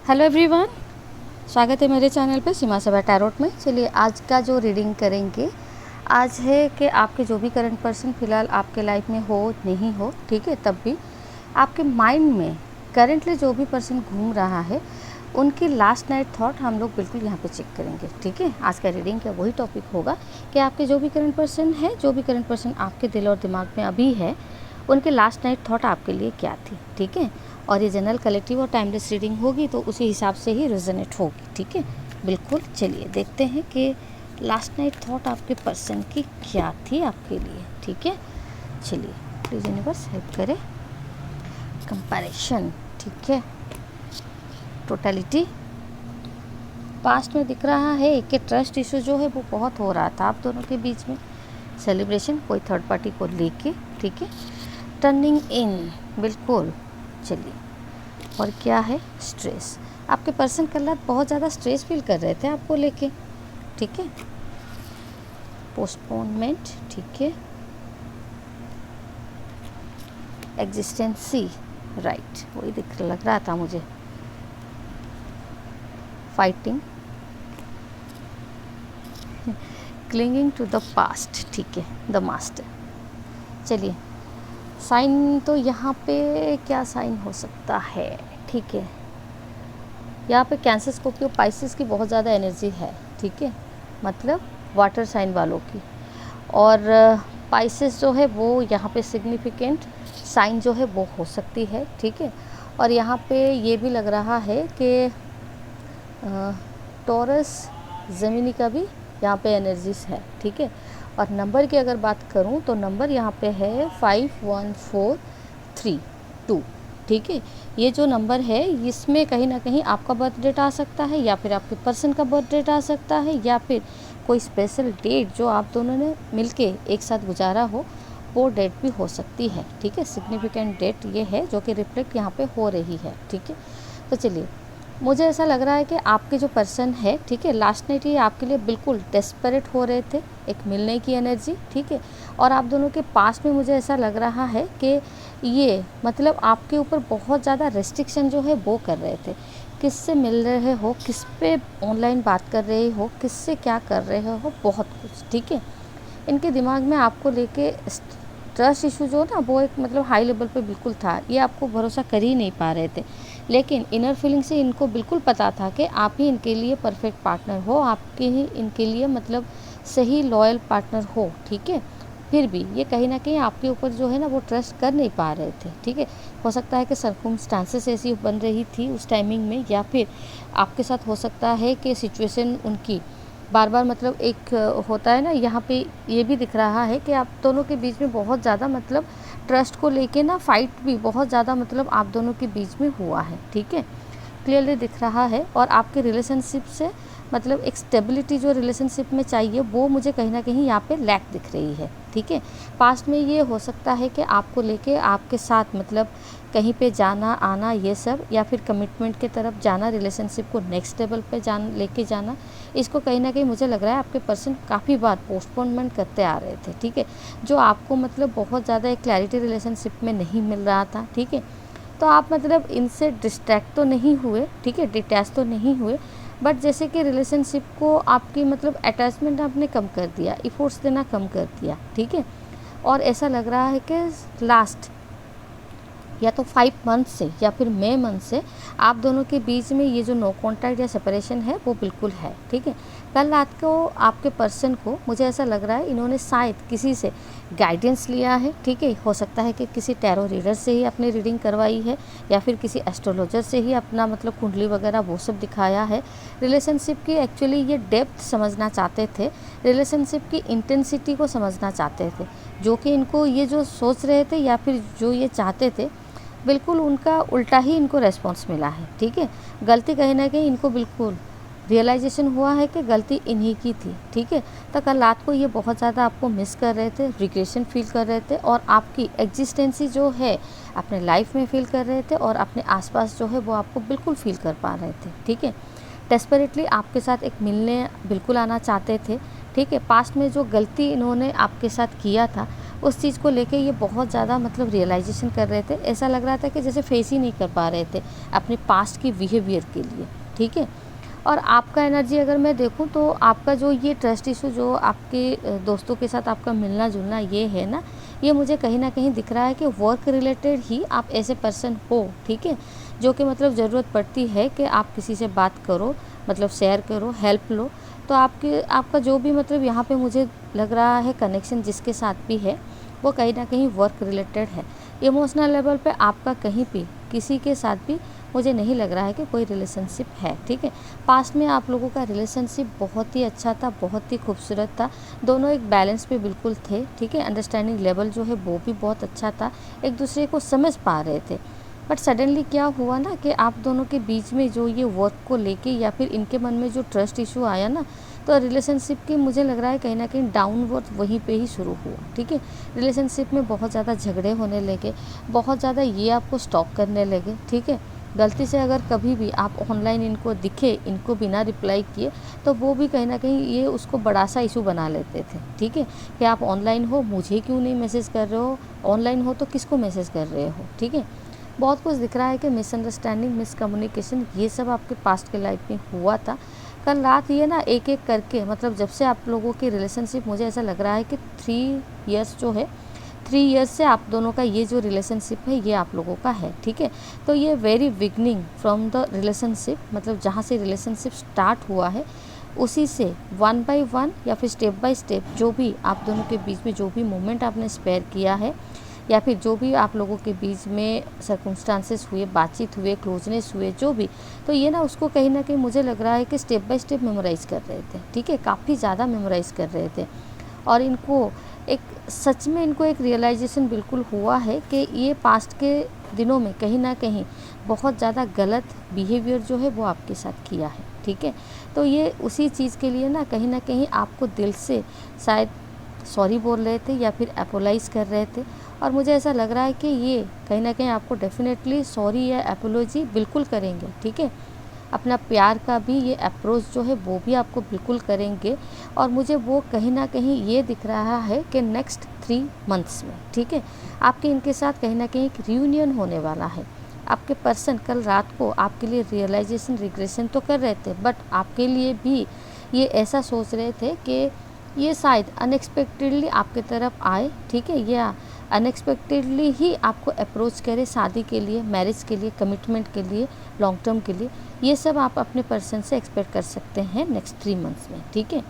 Hello everyone, स्वागत है मेरे चैनल पे सीमा सभा टैरोट में। चलिए आज का जो रीडिंग करेंगे आज है कि आपके जो भी करंट पर्सन फ़िलहाल आपके लाइफ में हो नहीं हो, ठीक है, तब भी आपके माइंड में करेंटली जो भी पर्सन घूम रहा है उनकी लास्ट नाइट थॉट हम लोग बिल्कुल यहाँ पे चेक करेंगे, ठीक है। आज का रीडिंग का वही टॉपिक होगा कि आपके जो भी करंट पर्सन है, जो भी करंट पर्सन आपके दिल और दिमाग में अभी है, उनके लास्ट नाइट थॉट आपके लिए क्या थी, ठीक है। और ये जनरल कलेक्टिव और टाइमलेस रीडिंग होगी तो उसी हिसाब से ही रेजोनेट होगी, ठीक है, बिल्कुल। चलिए देखते हैं कि लास्ट नाइट थॉट आपके पर्सन की क्या थी आपके लिए, ठीक है। चलिए प्लीज़ यूनिवर्स हेल्प करे। कंपैरिजन, ठीक है। टोटलिटी, पास्ट में दिख रहा है कि ट्रस्ट इशू जो है वो बहुत हो रहा था आप दोनों के बीच में। सेलिब्रेशन कोई थर्ड पार्टी को लेके, ठीक है। टर्निंग इन, बिल्कुल। चलिए और क्या है, स्ट्रेस। आपके पर्सन कल रात बहुत ज़्यादा स्ट्रेस फील कर रहे थे आपको लेके, ठीक है। पोस्टपोनमेंट, ठीक है। एग्जिस्टेंसी, राइट, वही लग रहा था मुझे। Fighting, clinging to the past, ठीक है। The master. चलिए साइन तो यहाँ पे क्या साइन हो सकता है, ठीक है। यहाँ पे कैंसर, स्कॉर्पियो, पाइसेस की बहुत ज़्यादा एनर्जी है, ठीक है, मतलब वाटर साइन वालों की। और पाइसेस जो है वो यहाँ पे सिग्निफिकेंट साइन जो है वो हो सकती है, ठीक है। और यहाँ पे ये भी लग रहा है कि टॉरस, ज़मीनी का भी यहाँ पे एनर्जीज है, ठीक है। और नंबर की अगर बात करूँ तो नंबर यहाँ पे है 5143, ठीक है। ये जो नंबर है इसमें कहीं ना कहीं आपका बर्थ डेट आ सकता है, या फिर आपके पर्सन का बर्थ डेट आ सकता है, या फिर कोई स्पेशल डेट जो आप दोनों ने मिलके एक साथ गुजारा हो वो डेट भी हो सकती है, ठीक है। सिग्निफिकेंट डेट ये है जो कि रिफ्लेक्ट यहाँ पे हो रही है, ठीक है। तो चलिए मुझे ऐसा लग रहा है कि आपके जो पर्सन है, ठीक है, लास्ट नाइट ये आपके लिए बिल्कुल डेस्परेट हो रहे थे, एक मिलने की एनर्जी, ठीक है। और आप दोनों के पास में मुझे ऐसा लग रहा है कि ये मतलब आपके ऊपर बहुत ज़्यादा रेस्ट्रिक्शन जो है वो कर रहे थे। किससे मिल रहे हो, किस पे ऑनलाइन बात कर रहे हो, किससे क्या कर रहे हो, बहुत कुछ, ठीक है। इनके दिमाग में आपको लेके ट्रस्ट इशू जो ना वो एक मतलब हाई लेवल पे बिल्कुल था। ये आपको भरोसा कर ही नहीं पा रहे थे, लेकिन इनर फीलिंग से इनको बिल्कुल पता था कि आप ही इनके लिए परफेक्ट पार्टनर हो, आपके ही इनके लिए मतलब सही लॉयल पार्टनर हो, ठीक है। फिर भी ये कहीं ना कहीं आपके ऊपर जो है ना वो ट्रस्ट कर नहीं पा रहे थे, ठीक है। हो सकता है कि सर्कमस्टांसेस ऐसी बन रही थी उस टाइमिंग में, या फिर आपके साथ हो सकता है कि सिचुएशन उनकी बार बार मतलब एक होता है ना, यहाँ पे ये भी दिख रहा है कि आप दोनों के बीच में बहुत ज़्यादा मतलब ट्रस्ट को लेके ना फाइट भी बहुत ज़्यादा मतलब आप दोनों के बीच में हुआ है, ठीक है, क्लियरली दिख रहा है। और आपके रिलेशनशिप से मतलब एक स्टेबिलिटी जो रिलेशनशिप में चाहिए वो मुझे कहीं ना कहीं यहाँ पे लैक दिख रही है, ठीक है। पास्ट में ये हो सकता है कि आपको लेके आपके साथ मतलब कहीं पे जाना आना ये सब, या फिर कमिटमेंट की तरफ जाना, रिलेशनशिप को नेक्स्ट लेवल पे लेके जाना, इसको कहीं ना कहीं मुझे लग रहा है आपके पर्सन काफ़ी बार पोस्टपोनमेंट करते आ रहे थे, ठीक है। जो आपको मतलब बहुत ज़्यादा एक क्लैरिटी रिलेशनशिप में नहीं मिल रहा था, ठीक है। तो आप मतलब इनसे डिस्ट्रैक्ट तो नहीं हुए, ठीक है, डिटैच तो नहीं हुए, बट जैसे कि रिलेशनशिप को आपकी मतलब अटैचमेंट आपने कम कर दिया, इफोर्ट्स देना कम कर दिया, ठीक है। और ऐसा लग रहा है कि लास्ट या तो 5 मंथ से या फिर मई मंथ से आप दोनों के बीच में ये जो नो कॉन्टैक्ट या सेपरेशन है वो बिल्कुल है, ठीक है। कल रात को आपके पर्सन को मुझे ऐसा लग रहा है इन्होंने शायद किसी से गाइडेंस लिया है, ठीक है। हो सकता है कि किसी टैरो रीडर से ही अपनी रीडिंग करवाई है, या फिर किसी एस्ट्रोलॉजर से ही अपना मतलब कुंडली वगैरह वो सब दिखाया है। रिलेशनशिप की एक्चुअली ये डेप्थ समझना चाहते थे, रिलेशनशिप की इंटेंसिटी को समझना चाहते थे, जो कि इनको ये जो सोच रहे थे या फिर जो ये चाहते थे बिल्कुल उनका उल्टा ही इनको रेस्पॉन्स मिला है, ठीक है। गलती कहीं ना कहीं इनको बिल्कुल रियलाइजेशन हुआ है कि गलती इन्हीं की थी, ठीक है। तो कल रात को ये बहुत ज़्यादा आपको मिस कर रहे थे, रिग्रेशन फील कर रहे थे, और आपकी एग्जिस्टेंसी जो है अपने लाइफ में फील कर रहे थे, और अपने आसपास जो है वो आपको बिल्कुल फील कर पा रहे थे, ठीक है। डेस्परेटली आपके साथ एक मिलने बिल्कुल आना चाहते थे, ठीक है। पास्ट में जो गलती इन्होंने आपके साथ किया था उस चीज़ को लेके ये बहुत ज़्यादा मतलब रियलाइजेशन कर रहे थे। ऐसा लग रहा था कि जैसे फेस ही नहीं कर पा रहे थे अपने पास्ट की बिहेवियर के लिए, ठीक है। और आपका एनर्जी अगर मैं देखूं तो आपका जो ये ट्रस्ट इशू जो आपके दोस्तों के साथ आपका मिलना जुलना ये है ना, ये मुझे कहीं ना कहीं दिख रहा है कि वर्क रिलेटेड ही आप ऐसे पर्सन हो, ठीक है, जो कि मतलब ज़रूरत पड़ती है कि आप किसी से बात करो, मतलब शेयर करो, हेल्प लो। तो आपका जो भी मतलब यहाँ पे मुझे लग रहा है कनेक्शन जिसके साथ भी है वो कहीं ना कहीं वर्क रिलेटेड है। इमोशनल लेवल पे आपका कहीं भी किसी के साथ भी मुझे नहीं लग रहा है कि कोई रिलेशनशिप है, ठीक है। पास्ट में आप लोगों का रिलेशनशिप बहुत ही अच्छा था, बहुत ही खूबसूरत था, दोनों एक बैलेंस पे बिल्कुल थे, ठीक है। अंडरस्टैंडिंग लेवल जो है वो भी बहुत अच्छा था, एक दूसरे को समझ पा रहे थे। बट सडनली क्या हुआ ना कि आप दोनों के बीच में जो ये वर्क को लेके या फिर इनके मन में जो ट्रस्ट इशू आया ना, तो रिलेशनशिप की मुझे लग रहा है कहीं ना कहीं डाउनवर्ड वहीं पे ही शुरू हुआ, ठीक है। रिलेशनशिप में बहुत ज़्यादा झगड़े होने लगे, बहुत ज़्यादा ये आपको स्टॉक करने लगे, ठीक है। गलती से अगर कभी भी आप ऑनलाइन इनको दिखे, इनको बिना रिप्लाई किए, तो वो भी कहीं ना कहीं ये उसको बड़ा सा इशू बना लेते थे, ठीक है, कि आप ऑनलाइन हो, मुझे क्यों नहीं मैसेज कर रहे हो, ऑनलाइन हो तो किसको मैसेज कर रहे हो, ठीक है। बहुत कुछ दिख रहा है कि मिसअंडरस्टैंडिंग, मिसकम्युनिकेशन ये सब आपके पास्ट के लाइफ में हुआ था। कल रात ये ना एक एक करके मतलब जब से आप लोगों की रिलेशनशिप, मुझे ऐसा लग रहा है कि 3 इयर्स जो है, 3 इयर्स से आप दोनों का ये जो रिलेशनशिप है ये आप लोगों का है, ठीक है। तो ये very beginning from the relationship, मतलब जहाँ से रिलेशनशिप स्टार्ट हुआ है उसी से 1 बाय 1 या फिर स्टेप बाय स्टेप जो भी आप दोनों के बीच में जो भी मोमेंट आपने स्पेयर किया है या फिर जो भी आप लोगों के बीच में सर्कमस्टांसेस हुए, बातचीत हुए, क्लोजनेस हुए, जो भी, तो ये ना उसको कहीं ना कहीं मुझे लग रहा है कि स्टेप बाय स्टेप मेमोराइज़ कर रहे थे, ठीक है, काफ़ी ज़्यादा मेमोराइज़ कर रहे थे। और इनको एक सच में इनको एक रियलाइजेशन बिल्कुल हुआ है कि ये पास्ट के दिनों में कहीं ना कहीं बहुत ज़्यादा गलत बिहेवियर जो है वो आपके साथ किया है, ठीक है। तो ये उसी चीज़ के लिए ना कहीं आपको दिल से शायद सॉरी बोल रहे थे या फिर अपोलाइज़ कर रहे थे। और मुझे ऐसा लग रहा है कि ये कहीं ना कहीं आपको डेफिनेटली सॉरी या अपोलॉजी बिल्कुल करेंगे, ठीक है। अपना प्यार का भी ये अप्रोच जो है वो भी आपको बिल्कुल करेंगे। और मुझे वो कहीं ना कहीं ये दिख रहा है कि नेक्स्ट 3 मंथ्स में, ठीक है, आपके इनके साथ कहीं ना कहीं एक रियूनियन होने वाला है। आपके पर्सन कल रात को आपके लिए रियलाइजेशन, रिग्रेशन तो कर रहे थे, बट आपके लिए भी ये ऐसा सोच रहे थे कि ये शायद अनएक्सपेक्टेडली आपके तरफ आए, ठीक है, या अनएक्सपेक्टेडली ही आपको अप्रोच करे शादी के लिए, मैरिज के लिए, कमिटमेंट के लिए, लॉन्ग टर्म के लिए। ये सब आप अपने पर्सन से एक्सपेक्ट कर सकते हैं नेक्स्ट 3 मंथ्स में, ठीक है।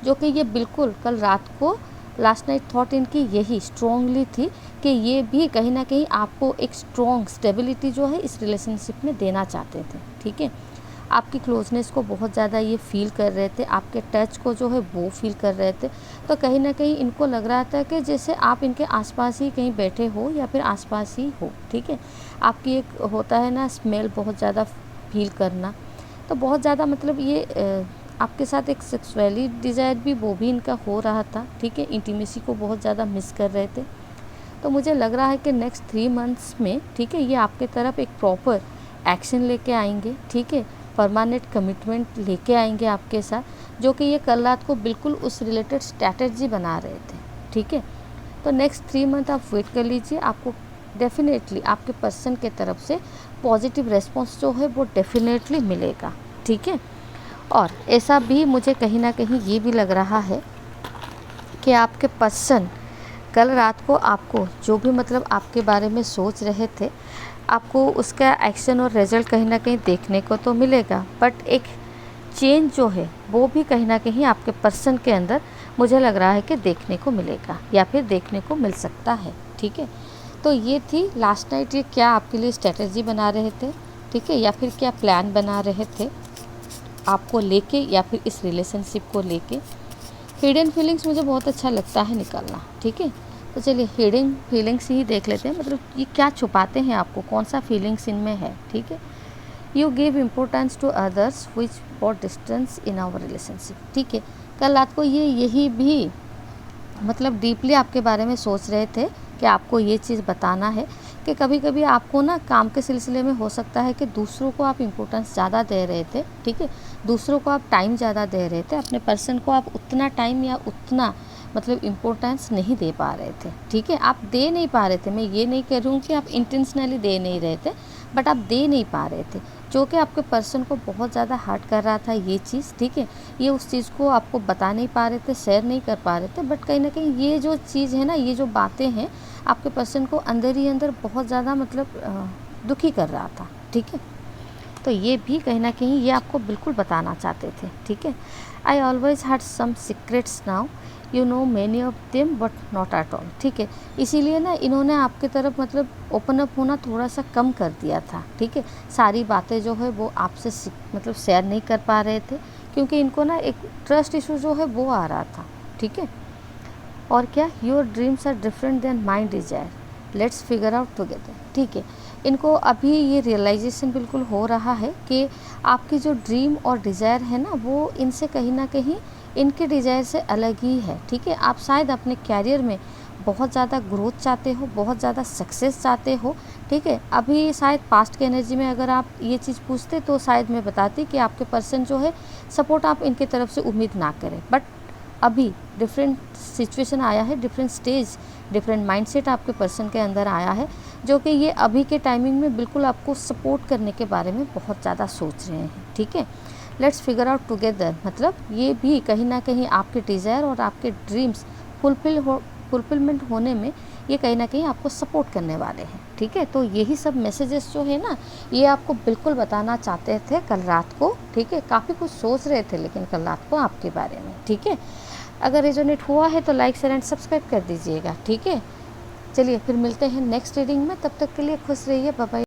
जो कि ये बिल्कुल कल रात को लास्ट नाइट थॉट इनकी यही स्ट्रॉन्गली थी कि ये भी कहीं ना कहीं आपको एक स्ट्रॉन्ग स्टेबिलिटी जो है इस रिलेशनशिप में देना चाहते थे, ठीक है। आपकी क्लोजनेस को बहुत ज़्यादा ये फील कर रहे थे, आपके टच को जो है वो फील कर रहे थे। तो कहीं ना कहीं इनको लग रहा था कि जैसे आप इनके आसपास ही कहीं बैठे हो या फिर आसपास ही हो, ठीक है। आपकी एक होता है ना स्मेल बहुत ज़्यादा फील करना, तो बहुत ज़्यादा मतलब ये आपके साथ एक सेक्सुअली डिज़ायर भी वो भी इनका हो रहा था, ठीक है। इंटीमेसी को बहुत ज़्यादा मिस कर रहे थे। तो मुझे लग रहा है कि नेक्स्ट 3 मंथ्स में, ठीक है, ये आपके तरफ एक प्रॉपर एक्शन लेके आएंगे, ठीक है, परमानेंट कमिटमेंट लेके आएंगे आपके साथ, जो कि ये कल रात को बिल्कुल उस रिलेटेड स्ट्रैटेजी बना रहे थे, ठीक है। तो नेक्स्ट 3 मंथ आप वेट कर लीजिए, आपको डेफिनेटली आपके पर्सन के तरफ से पॉजिटिव रेस्पॉन्स जो है वो डेफिनेटली मिलेगा, ठीक है। और ऐसा भी मुझे कहीं ना कहीं ये भी लग रहा है कि आपके पर्सन कल रात को आपको जो भी मतलब आपके बारे में सोच रहे थे, आपको उसका एक्शन और रिजल्ट कहीं ना कहीं देखने को तो मिलेगा, बट एक चेंज जो है वो भी कहीं ना कहीं आपके पर्सन के अंदर मुझे लग रहा है कि देखने को मिलेगा या फिर देखने को मिल सकता है, ठीक है। तो ये थी लास्ट नाइट, ये क्या आपके लिए स्ट्रेटजी बना रहे थे, ठीक है, या फिर क्या प्लान बना रहे थे आपको लेके या फिर इस रिलेशनशिप को लेके। हिडन फीलिंग्स मुझे बहुत अच्छा लगता है निकालना, ठीक है। तो चलिए हिडन फीलिंग्स ही देख लेते हैं, मतलब ये क्या छुपाते हैं आपको, कौन सा फीलिंग्स इनमें है, ठीक है। You give importance to others which for distance in our relationship, ठीक है। कल रात को ये यही भी मतलब डीपली आपके बारे में सोच रहे थे कि आपको ये चीज़ बताना है कि कभी कभी आपको ना काम के सिलसिले में हो सकता है कि दूसरों को आप इम्पोर्टेंस ज़्यादा दे रहे थे, ठीक है, दूसरों को आप टाइम ज़्यादा दे रहे थे, अपने पर्सन को आप उतना टाइम या उतना मतलब इम्पोर्टेंस नहीं दे पा रहे थे, ठीक है। आप दे नहीं पा रहे थे, मैं ये नहीं कह रही हूँ कि आप इंटेंशनली दे नहीं रहे थे, बट आप दे नहीं पा रहे थे, जो कि आपके पर्सन को बहुत ज़्यादा हर्ट कर रहा था ये चीज़, ठीक है। ये उस चीज़ को आपको बता नहीं पा रहे थे, शेयर नहीं कर पा रहे थे, बट कहीं ना कहीं ये जो चीज़ है ना, ये जो बातें हैं आपके पर्सन को अंदर ही अंदर बहुत ज़्यादा मतलब दुखी कर रहा था, ठीक है। तो ये भी कहीं ना कहीं ये आपको बिल्कुल बताना चाहते थे, ठीक है। I always had some secrets now you know many of them but not at all, ठीक है। इसीलिए ना इन्होंने आपकी तरफ मतलब ओपन अप होना थोड़ा सा कम कर दिया था, ठीक है। सारी बातें जो है वो आपसे मतलब शेयर नहीं कर पा रहे थे, क्योंकि इनको ना एक ट्रस्ट इशू जो है वो आ रहा था, ठीक है। और क्या, your dreams are different than my desire, let's figure out together, ठीक है। इनको अभी ये रियलाइजेशन बिल्कुल हो रहा है कि आपकी जो ड्रीम और डिज़ायर है ना, वो इनसे कहीं ना कहीं इनके डिज़ायर से अलग ही है, ठीक है। आप शायद अपने कैरियर में बहुत ज़्यादा ग्रोथ चाहते हो, बहुत ज़्यादा सक्सेस चाहते हो, ठीक है। अभी शायद पास्ट के एनर्जी में अगर आप ये चीज़ पूछते तो शायद मैं बताती कि आपके पर्सन जो है सपोर्ट आप इनके तरफ से उम्मीद ना करें, बट अभी डिफरेंट सिचुएशन आया है, डिफरेंट स्टेज, डिफरेंट माइंडसेट आपके पर्सन के अंदर आया है, जो कि ये अभी के टाइमिंग में बिल्कुल आपको सपोर्ट करने के बारे में बहुत ज़्यादा सोच रहे हैं, ठीक है। लेट्स फिगर आउट टुगेदर, मतलब ये भी कहीं ना कहीं आपके डिज़ायर और आपके ड्रीम्स फुलफिलमेंट होने में ये कहीं ना कहीं आपको सपोर्ट करने वाले हैं, ठीक है। तो यही सब मैसेजेस जो है ना, ये आपको बिल्कुल बताना चाहते थे कल रात को, ठीक है। काफ़ी कुछ सोच रहे थे लेकिन कल रात को आपके बारे में, ठीक है। अगर रेजोनेट हुआ है तो लाइक शेयर एंड सब्सक्राइब कर दीजिएगा, ठीक है। चलिए फिर मिलते हैं नेक्स्ट रीडिंग में, तब तक के लिए खुश रहिए, बाय बाय।